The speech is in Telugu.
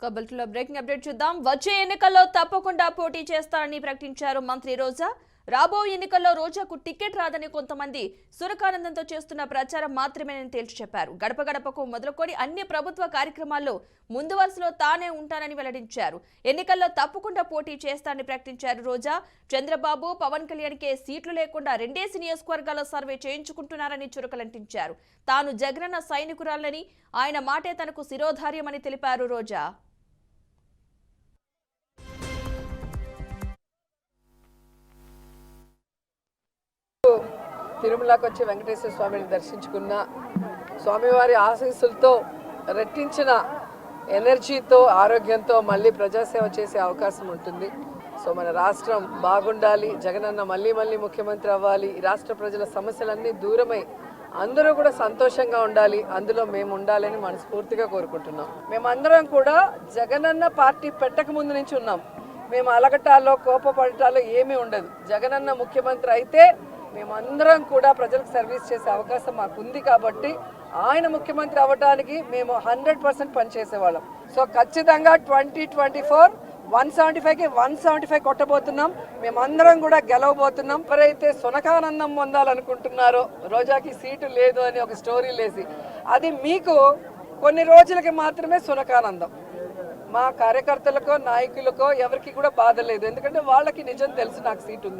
కబుల్టులో బ్రేకింగ్ అప్డేట్ చూద్దాం. వచ్చే ఎన్నికల్లో తప్పకుండా పోటీ చేస్తారని ప్రకటించారు మంత్రి రోజా. రాబోయే ఎన్నికల్లో రోజాకు టికెట్ రాదని కొంతమంది సురకానందంతో చేస్తున్న ప్రచారం మాత్రమేనని తేల్చి చెప్పారు. గడప గడపకు మొదలుకొని అన్ని ప్రభుత్వ కార్యక్రమాల్లో ముందు వరుసలో తానే ఉంటానని వెల్లడించారు. ఎన్నికల్లో తప్పకుండా పోటీ చేస్తారని ప్రకటించారు రోజా. చంద్రబాబు, పవన్ కళ్యాణ్కే సీట్లు లేకుండా 2 నియోజకవర్గాల్లో సర్వే చేయించుకుంటున్నారని చురకలంటించారు. తాను జగనన్న సైనికురాలని, ఆయన మాటే తనకు శిరోధార్యమని తెలిపారు రోజా. తిరుమలకు వచ్చి వెంకటేశ్వర స్వామిని దర్శించుకున్న స్వామివారి ఆశీస్సులతో రెట్టించిన ఎనర్జీతో ఆరోగ్యంతో మళ్ళీ ప్రజాసేవ చేసే అవకాశం ఉంటుంది. సో మన రాష్ట్రం బాగుండాలి, జగనన్న మళ్ళీ ముఖ్యమంత్రి అవ్వాలి, ఈ రాష్ట్ర ప్రజల సమస్యలన్నీ దూరమై అందరూ కూడా సంతోషంగా ఉండాలి, అందులో మేము ఉండాలని మనస్ఫూర్తిగా కోరుకుంటున్నాం. మేమందరం కూడా జగనన్న పార్టీ పెట్టక ముందు నుంచి ఉన్నాం. మేము అలగటాల్లో కోపపడటాల్లో ఏమీ ఉండదు. జగనన్న ముఖ్యమంత్రి అయితే మేమందరం కూడా ప్రజలకు సర్వీస్ చేసే అవకాశం మాకుంది కాబట్టి ఆయన ముఖ్యమంత్రి అవ్వడానికి మేము 100% పనిచేసేవాళ్ళం. సో ఖచ్చితంగా 2024 175కి 175 కొట్టబోతున్నాం. మేమందరం కూడా గెలవబోతున్నాం. ఎవరైతే సునకానందం పొందాలనుకుంటున్నారో రోజాకి సీటు లేదు అని ఒక స్టోరీ లేసి, అది మీకు కొన్ని రోజులకి మాత్రమే సునకానందం. మా కార్యకర్తలకో నాయకులకో ఎవరికి కూడా బాధ లేదు, ఎందుకంటే వాళ్ళకి నిజం తెలుసు నాకు సీటు ఉందని.